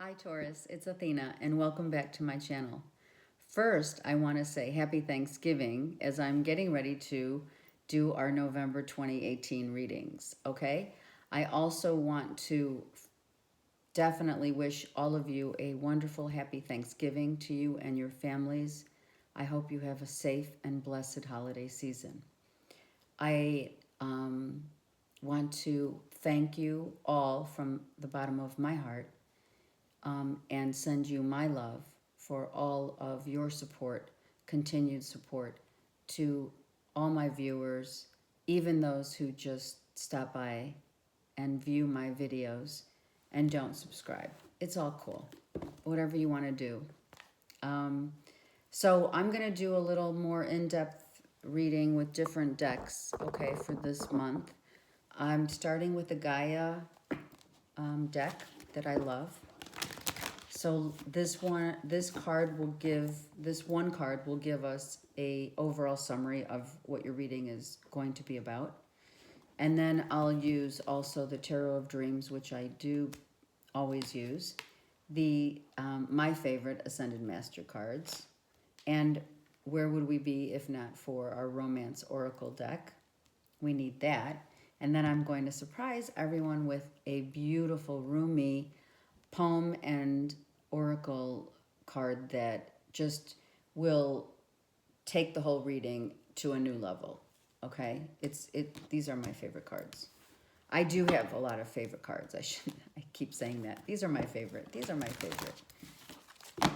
Hi Taurus, it's Athena and welcome back to my channel. First, I want to say happy Thanksgiving as I'm getting ready to do our November 2018 readings, okay? I also want to definitely wish all of you a wonderful happy Thanksgiving to you and your families. I hope you have a safe and blessed holiday season. I want to thank you all from the bottom of my heart and send you my love for all of your support, continued support to all my viewers, even those who just stop by and view my videos and don't subscribe. It's all cool. Whatever you want to do. So I'm going to do a little more in-depth reading with different decks, okay, for this month. I'm starting with the Gaia deck that I love. So this one card will give us a overall summary of what your reading is going to be about. And then I'll use also the Tarot of Dreams, which I do always use. The my favorite Ascended Master cards. And where would we be if not for our Romance Oracle deck? We need that. And then I'm going to surprise everyone with a beautiful Rumi poem and oracle card that just will take the whole reading to a new level. Okay, these are my favorite cards. I do have a lot of favorite cards. I keep saying that. These are my favorite. These are my favorite.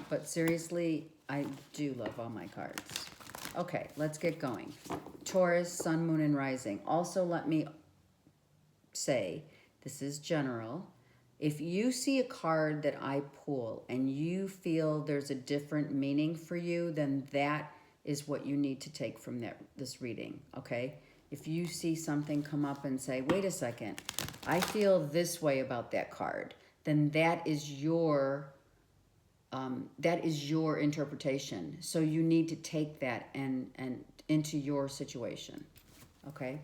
But seriously, I do love all my cards. Okay, let's get going. Taurus, Sun, Moon, and Rising. Also, let me say, this is general. If you see a card that I pull and you feel there's a different meaning for you, then that is what you need to take from this reading, okay? If you see something come up and say, wait a second, I feel this way about that card, then that is your interpretation. So you need to take that and into your situation, okay?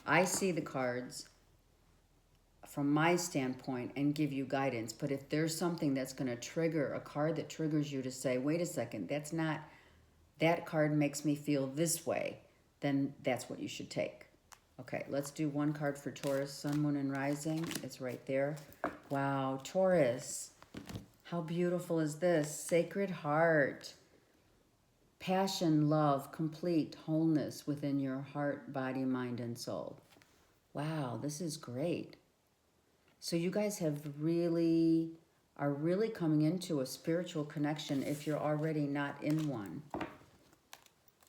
I see the cards from my standpoint and give you guidance. But if there's something that's going to trigger, a card that triggers you to say, wait a second, that card makes me feel this way, then that's what you should take. Okay, let's do one card for Taurus, Sun, Moon, and Rising. It's right there. Wow, Taurus, how beautiful is this? Sacred Heart. Passion, love, complete wholeness within your heart, body, mind, and soul. Wow, this is great. So you guys are really coming into a spiritual connection if you're already not in one.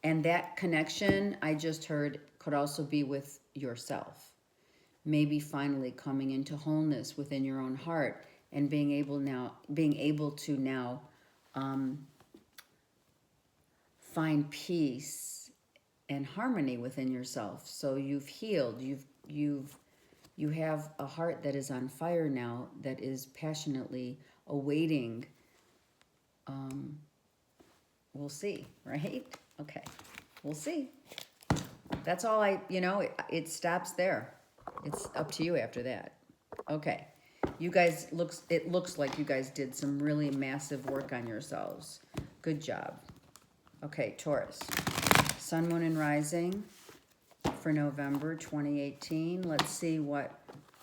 And that connection, I just heard, could also be with yourself. Maybe finally coming into wholeness within your own heart and being able to now find peace and harmony within yourself. So you've healed, you have a heart that is on fire now, that is passionately awaiting. We'll see, right? Okay, we'll see. That's all it stops there. It's up to you after that. Okay, you guys, it looks like you guys did some really massive work on yourselves. Good job. Okay, Taurus, Sun, Moon, and Rising for November 2018. Let's see what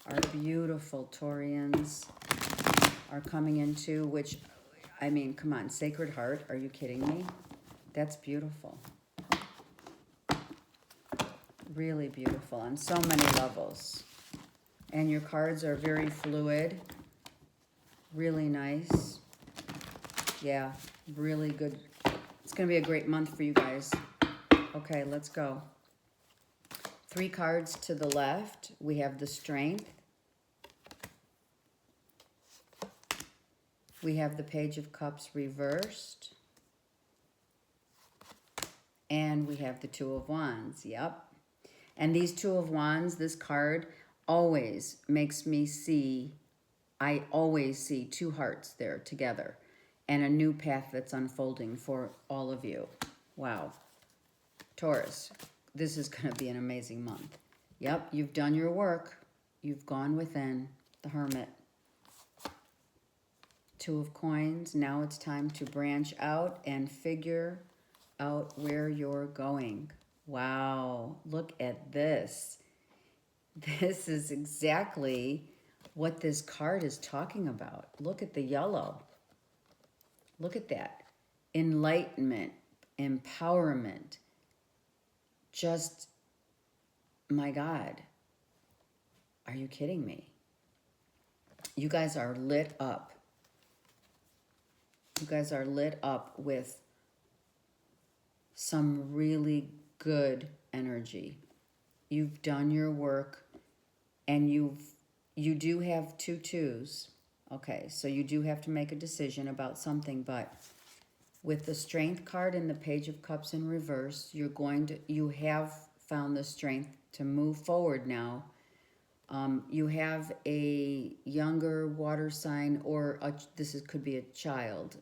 our beautiful Taurians are coming into, which, I mean, come on, Sacred Heart, are you kidding me? That's beautiful. Really beautiful on so many levels. And your cards are very fluid, really nice. Yeah, really good. It's going to be a great month for you guys. Okay, let's go. 3 cards to the left, we have the Strength. We have the Page of Cups reversed. And we have the Two of Wands, yep. And these Two of Wands, this card always makes me see, I always see 2 hearts there together and a new path that's unfolding for all of you. Wow. Taurus, this is going to be an amazing month. Yep, you've done your work. You've gone within, the Hermit. Two of Coins. Now it's time to branch out and figure out where you're going. Wow, look at this. This is exactly what this card is talking about. Look at the yellow. Look at that. Enlightenment, empowerment. Just, my God, are you kidding me? You guys are lit up. You guys are lit up with some really good energy. You've done your work, and you do have two twos. Okay, so you do have to make a decision about something, but with the Strength card and the Page of Cups in reverse, you have found the strength to move forward now. You have a younger water sign, or could be a child,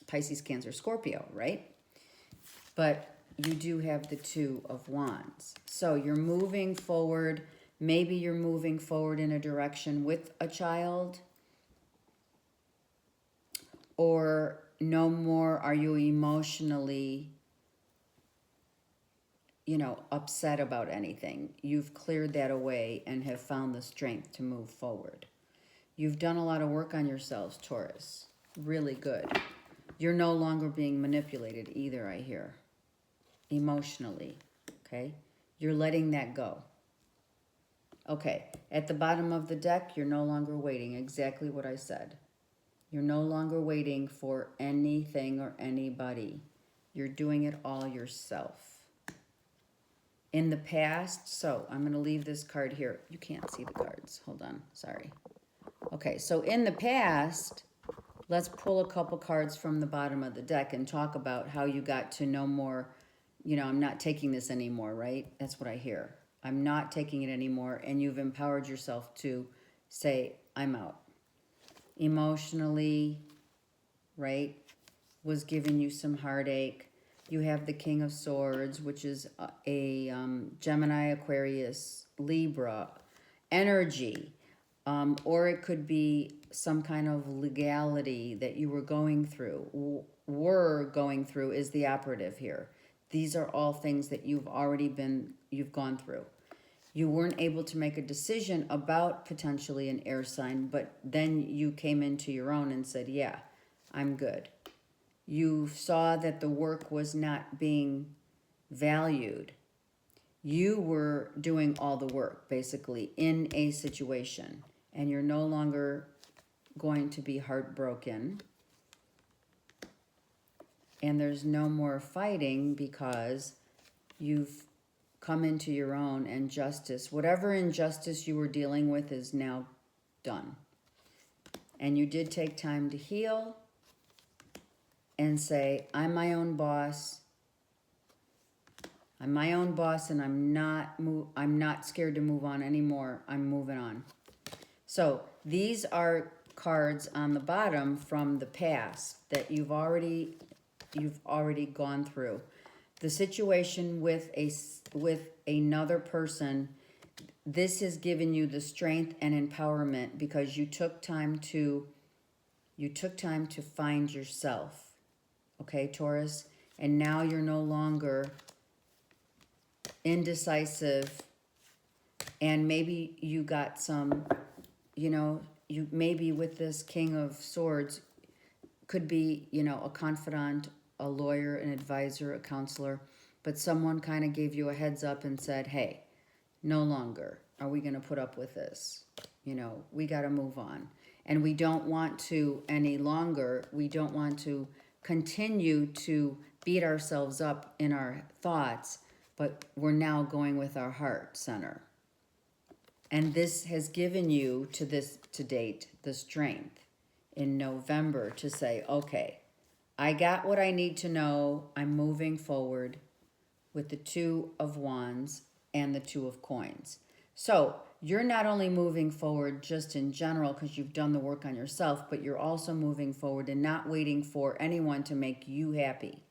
Pisces, Cancer, Scorpio, right? But you do have the Two of Wands. So you're moving forward. Maybe you're moving forward in a direction with a child, or no more are you emotionally, upset about anything. You've cleared that away and have found the strength to move forward. You've done a lot of work on yourselves, Taurus. Really good. You're no longer being manipulated either, I hear. Emotionally, okay? You're letting that go. Okay, at the bottom of the deck, you're no longer waiting. Exactly what I said. You're no longer waiting for anything or anybody. You're doing it all yourself. In the past, so I'm going to leave this card here. You can't see the cards. Hold on. Sorry. Okay, so in the past, let's pull a couple cards from the bottom of the deck and talk about how you got to no more, I'm not taking this anymore, right? That's what I hear. I'm not taking it anymore, and you've empowered yourself to say, I'm out. Emotionally, right, was giving you some heartache. You have the King of Swords, which is a Gemini, Aquarius, Libra energy. Or it could be some kind of legality that you were going through. Is the operative here. These are all things that you've gone through. You weren't able to make a decision about potentially an air sign, but then you came into your own and said, yeah, I'm good. You saw that the work was not being valued. You were doing all the work, basically, in a situation, and you're no longer going to be heartbroken. And there's no more fighting because you've come into your own, and justice, whatever injustice you were dealing with, is now done. And you did take time to heal and say, I'm my own boss. I'm my own boss, and I'm not scared to move on anymore. I'm moving on. So these are cards on the bottom from the past that you've already gone through. The situation with another person, this has given you the strength and empowerment because you took time to find yourself. Okay, Taurus? And now you're no longer indecisive, and maybe you got some, you maybe with this King of Swords could be, a confidant, a lawyer, an advisor, a counselor, but someone kind of gave you a heads up and said, hey, no longer are we going to put up with this. We got to move on. And we don't want to any longer, we don't want to continue to beat ourselves up in our thoughts, but we're now going with our heart center. And this has given you to date the strength in November to say, okay, I got what I need to know. I'm moving forward with the Two of Wands and the Two of Coins. So you're not only moving forward just in general because you've done the work on yourself, but you're also moving forward and not waiting for anyone to make you happy,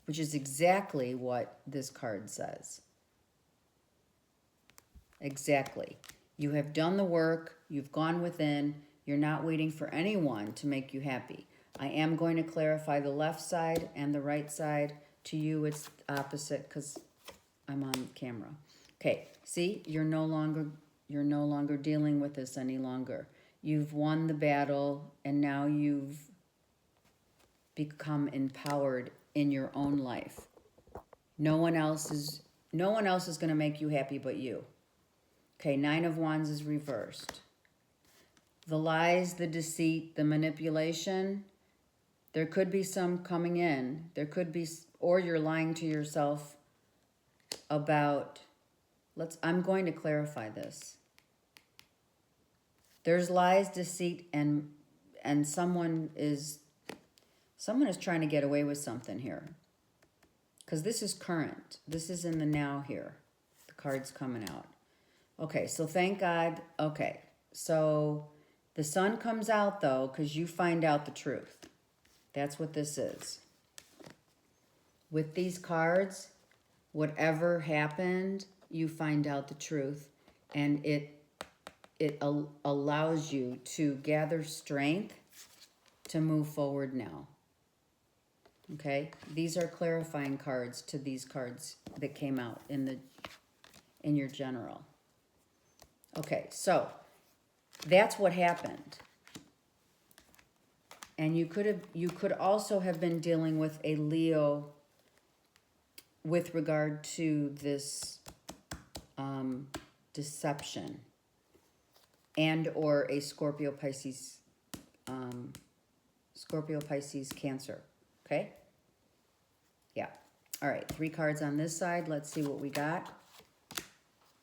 which is exactly what this card says. Exactly. You have done the work. You've gone within. You're not waiting for anyone to make you happy. I am going to clarify the left side and the right side. To you, it's opposite because I'm on camera. Okay, see, you're no longer dealing with this any longer. You've won the battle, and now you've become empowered in your own life. No one else is going to make you happy but you. Okay, 9 of Wands is reversed. The lies, the deceit, the manipulation, there could be some coming in. There could be, or you're lying to yourself about, I'm going to clarify this. There's lies, deceit, and someone is trying to get away with something here. Because this is current. This is in the now here. The card's coming out. Okay, so thank God. Okay, so the sun comes out, though, because you find out the truth. That's what this is. With these cards, whatever happened, you find out the truth. And it allows you to gather strength to move forward now. Okay? These are clarifying cards to these cards that came out in your general. Okay, so that's what happened. And you could also have been dealing with a Leo with regard to this deception, and or a Scorpio, Pisces, Cancer. Okay? Yeah. All right, 3 cards on this side. Let's see what we got.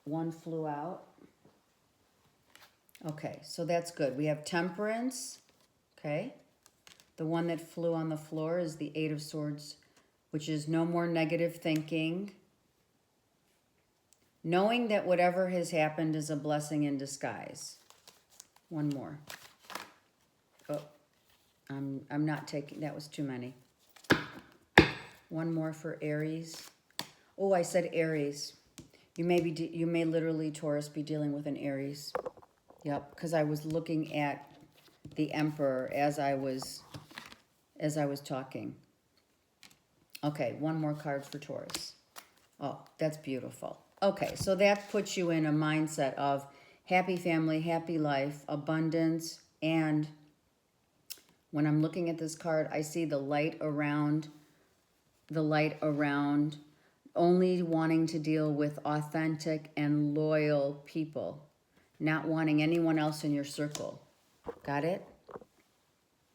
1 flew out. Okay, so that's good. We have Temperance. Okay. The one that flew on the floor is the 8 of Swords, which is no more negative thinking. Knowing that whatever has happened is a blessing in disguise. 1 more. Oh, I'm not taking, that was too many. 1 more for Aries. Oh, I said Aries. You may literally, Taurus, be dealing with an Aries. Yep, because I was looking at the Emperor as I was talking. Okay, 1 more card for Taurus. Oh, that's beautiful. Okay, so that puts you in a mindset of happy family, happy life, abundance, and when I'm looking at this card, I see the light around, only wanting to deal with authentic and loyal people, not wanting anyone else in your circle. Got it?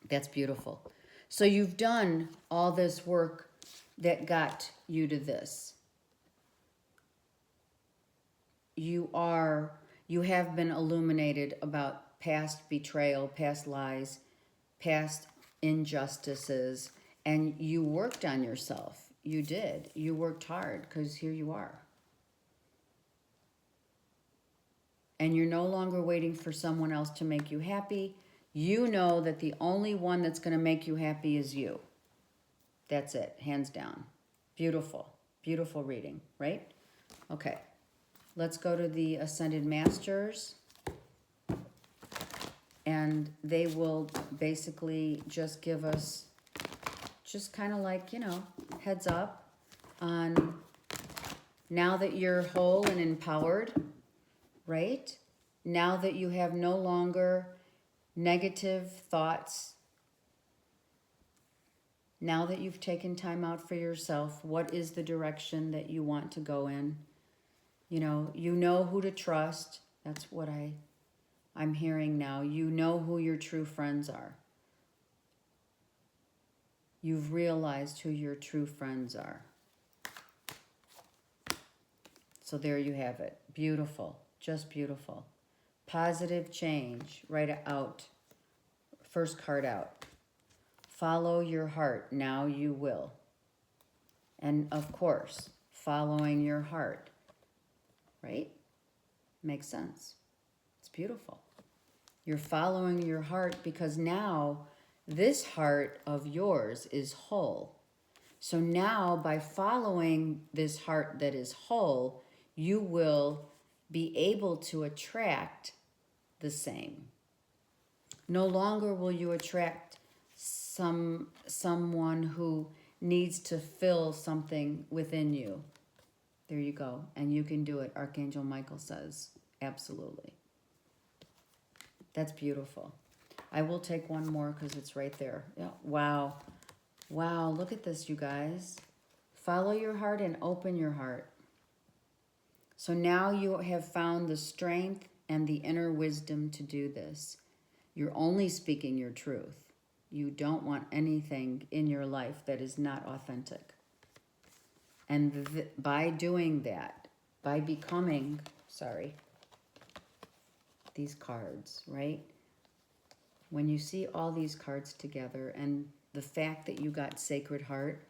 That's beautiful. So you've done all this work that got you to this. You have been illuminated about past betrayal, past lies, past injustices, and you worked on yourself. You did. You worked hard because here you are. And you're no longer waiting for someone else to make you happy. You know that the only one that's going to make you happy is you. That's it, hands down. Beautiful, beautiful reading, right? Okay, let's go to the Ascended Masters. And they will basically just give us, just kind of like, heads up on now that you're whole and empowered, right? Now that you have no longer negative thoughts, now that you've taken time out for yourself, what is the direction that you want to go in? You know who to trust. That's what I'm hearing now. You know who your true friends are. You've realized who your true friends are. So there you have it. Beautiful. Just beautiful. Positive change. Write it out. First card out. Follow your heart. Now you will. And of course, following your heart. Right? Makes sense. It's beautiful. You're following your heart because now this heart of yours is whole. So now by following this heart that is whole, you will be able to attract the same. No longer will you attract someone who needs to fill something within you. There you go. And you can do it, Archangel Michael says. Absolutely. That's beautiful. I will take one more because it's right there. Yeah. Wow. Wow. Look at this, you guys. Follow your heart and open your heart. So now you have found the strength and the inner wisdom to do this. You're only speaking your truth. You don't want anything in your life that is not authentic. And by doing that, by becoming, these cards, right? When you see all these cards together and the fact that you got Sacred Heart,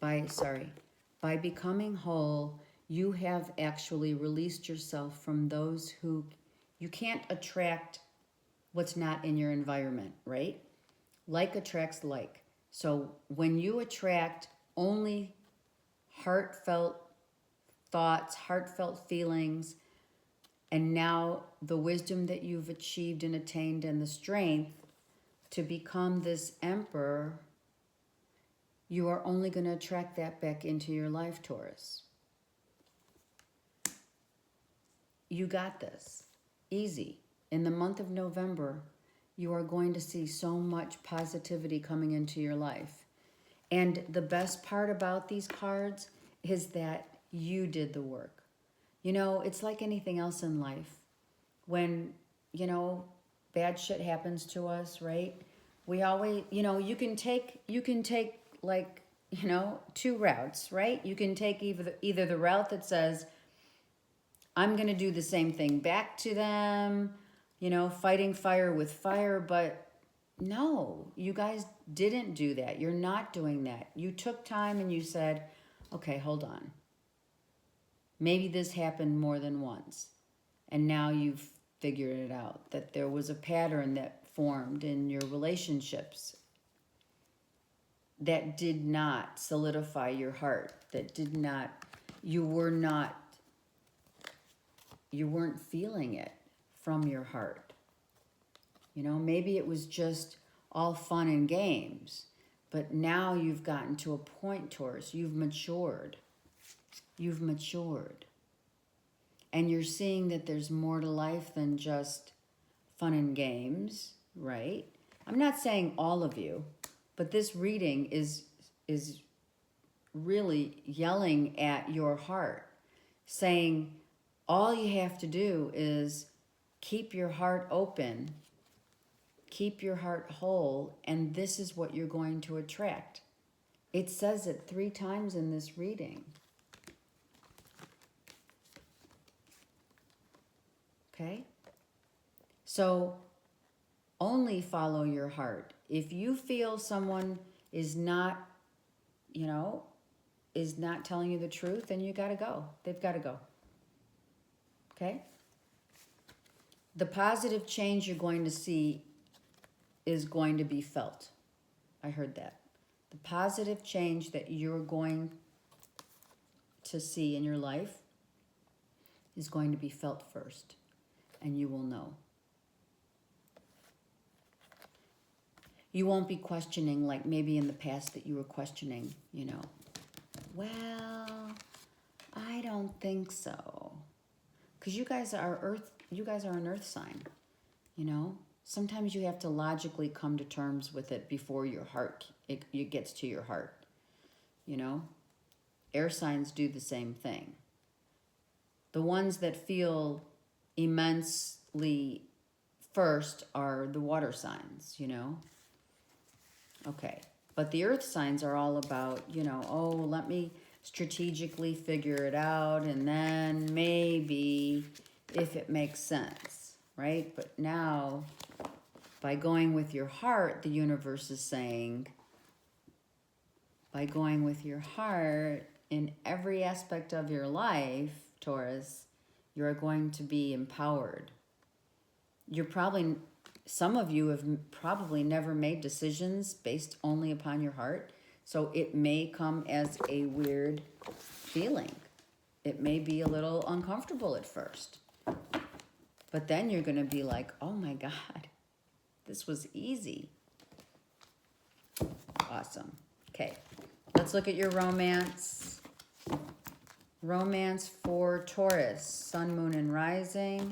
by becoming whole, you have actually released yourself from those who, you can't attract what's not in your environment, right? Like attracts like. So when you attract only heartfelt thoughts, heartfelt feelings, and now the wisdom that you've achieved and attained and the strength to become this emperor, you are only going to attract that back into your life, Taurus. You got this. Easy. In the month of November, you are going to see so much positivity coming into your life. And the best part about these cards is that you did the work. You know, it's like anything else in life. When, you know, bad shit happens to us, right? We always, you know, you can take like, you know, two routes, right? You can take either the route that says, I'm going to do the same thing back to them, you know, fighting fire with fire. But no, you guys didn't do that. You're not doing that. You took time and you said, okay, hold on. Maybe this happened more than once. And now you've figured it out, that there was a pattern that formed in your relationships that did not solidify your heart, that did not, you weren't feeling it from your heart. You know, maybe it was just all fun and games, but now you've gotten to a point, Taurus, you've matured. You've matured. And you're seeing that there's more to life than just fun and games, right? I'm not saying all of you, but this reading is really yelling at your heart, saying all you have to do is keep your heart open, keep your heart whole, and this is what you're going to attract. It says it 3 times in this reading. Okay? So only follow your heart. If you feel someone is not, you know, is not telling you the truth, then you got to go. They've got to go. Okay? The positive change you're going to see is going to be felt. I heard that. The positive change that you're going to see in your life is going to be felt first, and you will know. You won't be questioning like maybe in the past that you were questioning, you know, well, I don't think so. Because you guys are an earth sign, you know. Sometimes you have to logically come to terms with it before your heart, it gets to your heart, you know. Air signs do the same thing. The ones that feel immensely first are the water signs, you know. Okay, but the earth signs are all about, you know, oh, let me strategically figure it out and then maybe if it makes sense, right? But now, by going with your heart, the universe is saying, by going with your heart in every aspect of your life, Taurus, you're going to be empowered. Some of you have probably never made decisions based only upon your heart. So it may come as a weird feeling. It may be a little uncomfortable at first. But then you're going to be like, oh my God, This was easy. Awesome. Okay, let's look at your romance. Romance for Taurus, sun, moon, and rising.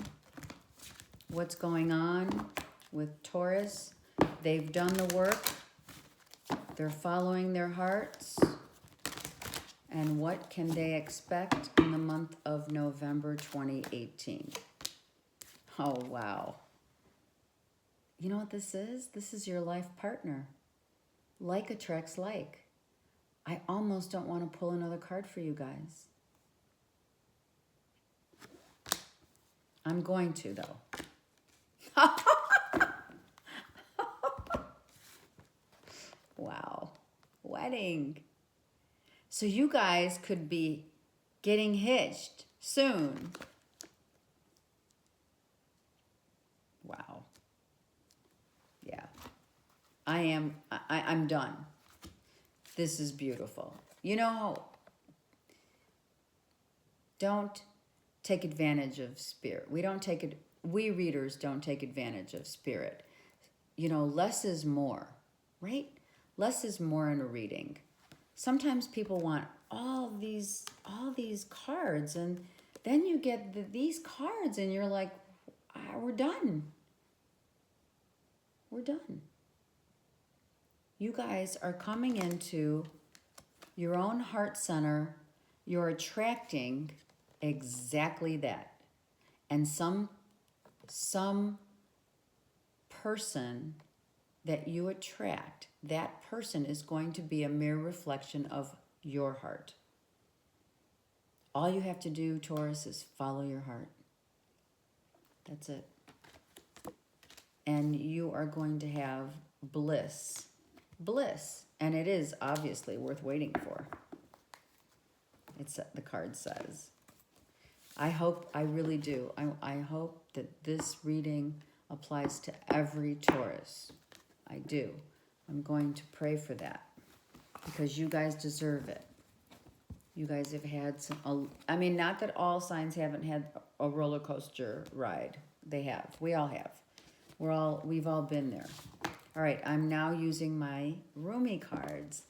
What's going on with Taurus? They've done the work. They're following their hearts. And what can they expect in the month of November 2018? Oh, wow. You know what this is? This is your life partner. Like attracts like. I almost don't want to pull another card for you guys. I'm going to, though. Wow. Wedding. So you guys could be getting hitched soon. Wow. Yeah. I'm done. This is beautiful. You know, don't take advantage of spirit. We readers don't take advantage of spirit. You know, less is more, right? Less is more in a reading. Sometimes people want all these cards, and then you get these cards and you're like, we're done. We're done. You guys are coming into your own heart center. You're attracting exactly that. And some person that you attract, that person is going to be a mere reflection of your heart. All you have to do, Taurus, is follow your heart. That's it. And you are going to have bliss. Bliss. And it is obviously worth waiting for. The card says. I really do. I hope that this reading applies to every Taurus. I do. I'm going to pray for that because you guys deserve it. You guys have had I mean, not that all signs haven't had a roller coaster ride. They have. We all have. We've all been there. All right, I'm now using my Rumi cards,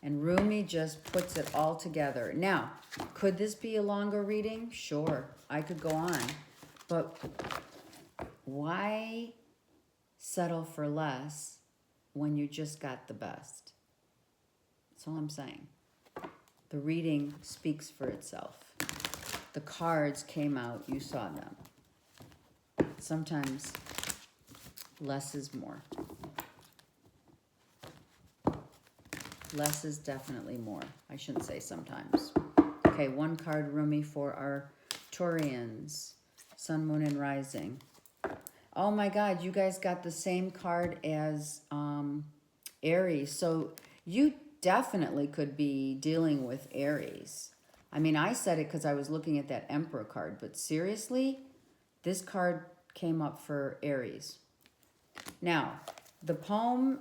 and Rumi just puts it all together. Now, could this be a longer reading? Sure, I could go on, but why settle for less when you just got the best? That's all I'm saying. The reading speaks for itself. The cards came out, you saw them. Sometimes less is more. Less is definitely more. I shouldn't say sometimes. Okay, one card, Rumi, for our Taurians. Sun, Moon, and Rising. Oh my God, you guys got the same card as Aries. So you definitely could be dealing with Aries. I mean, I said it because I was looking at that Emperor card, but seriously, this card came up for Aries. Now, the poem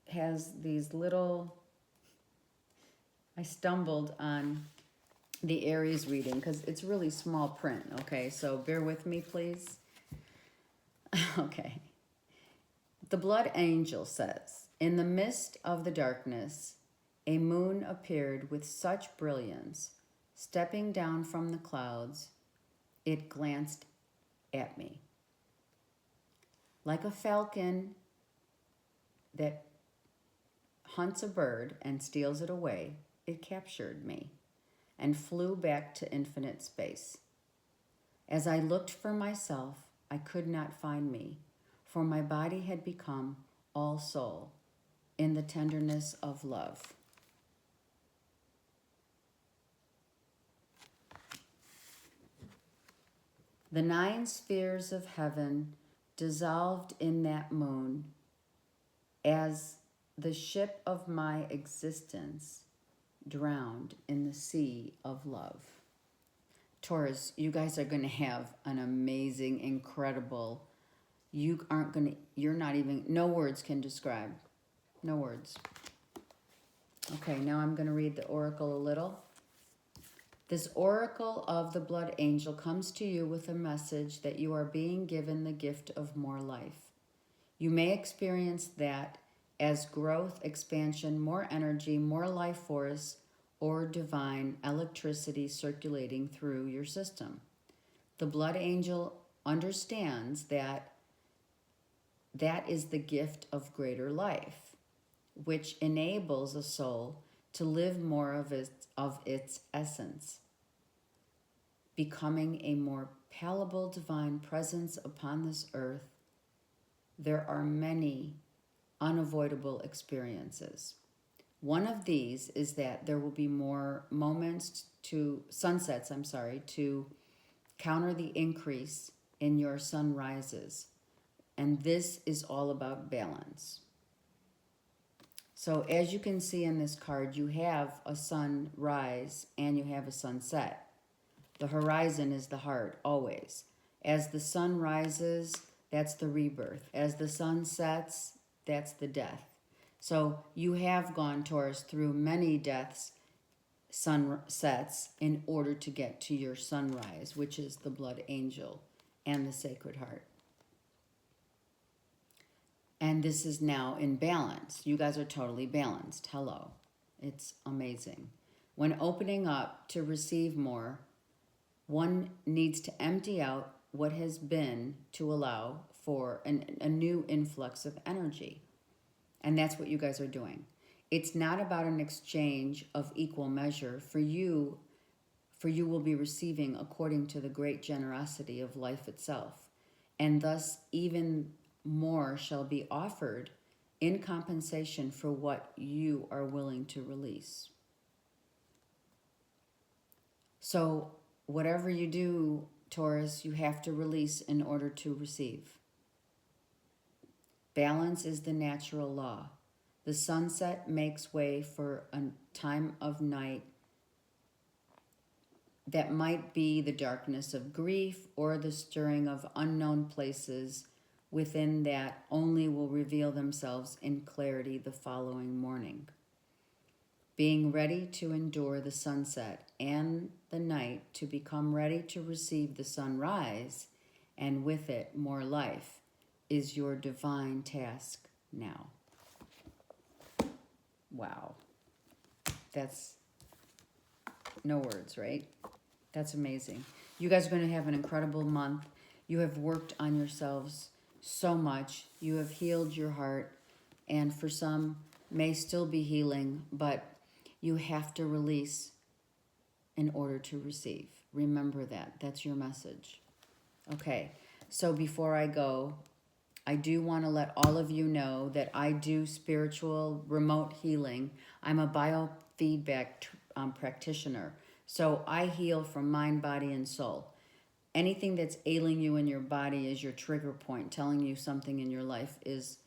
has these little, I stumbled on the Aries reading because it's really small print, okay? So bear with me, please. Okay. The Blood Angel says, in the midst of the darkness, a moon appeared with such brilliance. Stepping down from the clouds, it glanced at me. Like a falcon that hunts a bird and steals it away, it captured me and flew back to infinite space. As I looked for myself, I could not find me, for my body had become all soul in the tenderness of love. The 9 spheres of heaven dissolved in that moon as the ship of my existence drowned in the sea of love. Taurus, you guys are going to have an amazing, incredible, you're not even, no words can describe. No words. Okay, now I'm going to read the oracle a little. This oracle of the blood angel comes to you with a message that you are being given the gift of more life. You may experience that as growth, expansion, more energy, more life force, or divine electricity circulating through your system. The blood angel understands that that is the gift of greater life, which enables a soul to live more of its essence, becoming a more palpable divine presence upon this earth. There are many unavoidable experiences. One of these is that there will be more sunsets, to counter the increase in your sunrises. And this is all about balance. So as you can see in this card, you have a sunrise and you have a sunset. The horizon is the heart, always. As the sun rises, that's the rebirth. As the sun sets, that's the death. So you have gone, Taurus, through many deaths, sunsets, in order to get to your sunrise, which is the blood angel and the sacred heart. And this is now in balance. You guys are totally balanced. Hello. It's amazing. When opening up to receive more, one needs to empty out what has been to allow for a new influx of energy. And that's what you guys are doing. It's not about an exchange of equal measure. For you will be receiving according to the great generosity of life itself. And thus even more shall be offered in compensation for what you are willing to release. So whatever you do, Taurus, you have to release in order to receive. Balance is the natural law. The sunset makes way for a time of night that might be the darkness of grief or the stirring of unknown places within that only will reveal themselves in clarity the following morning. Being ready to endure the sunset and the night to become ready to receive the sunrise and with it more life is your divine task now. Wow. That's no words, right? That's amazing. You guys are going to have an incredible month. You have worked on yourselves so much. You have healed your heart, and for some may still be healing, but you have to release in order to receive. Remember that. That's your message. Okay, so before I go, I do want to let all of you know that I do spiritual remote healing. I'm a biofeedback practitioner. So I heal from mind, body, and soul. Anything that's ailing you in your body is your trigger point, telling you something in your life is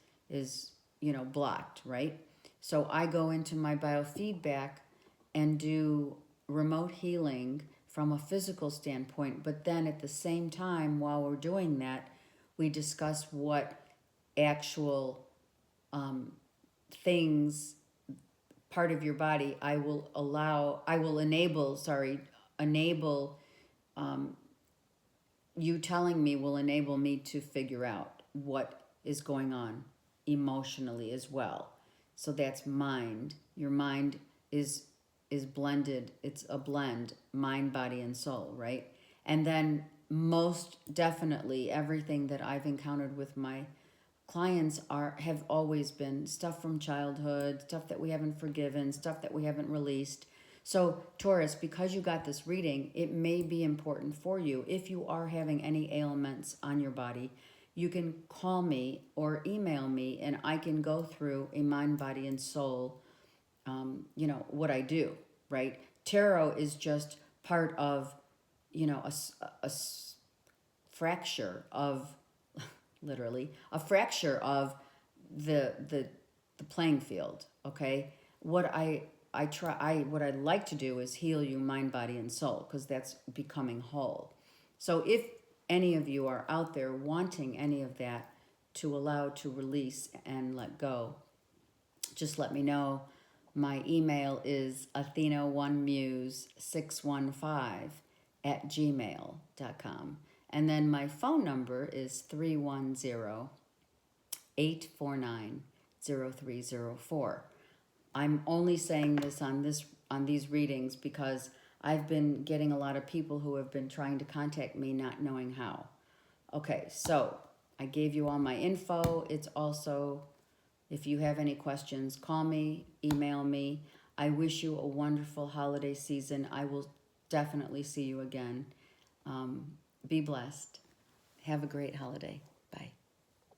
blocked, right? So I go into my biofeedback and do remote healing from a physical standpoint, but then at the same time, while we're doing that, we discuss what actual things, part of your body, enable you telling me will enable me to figure out what is going on emotionally as well. So that's mind. Your mind is blended. It's a blend, mind, body, and soul, right? And then most definitely everything that I've encountered with my clients have always been stuff from childhood, stuff that we haven't forgiven, stuff that we haven't released. So Taurus, because you got this reading, it may be important for you. If you are having any ailments on your body, you can call me or email me and I can go through a mind, body, and soul, what I do, right? Tarot is just part of, a fracture of, literally, a fracture of the playing field, okay? What I like to do is heal you mind, body, and soul, because that's becoming whole. So if any of you are out there wanting any of that to allow to release and let go, just let me know. My email is athena1muse615@gmail.com. And then my phone number is 310-849-0304. I'm only saying this on these readings because I've been getting a lot of people who have been trying to contact me not knowing how. Okay, so I gave you all my info. It's also, if you have any questions, call me, email me. I wish you a wonderful holiday season. I will definitely see you again. Be blessed. Have a great holiday.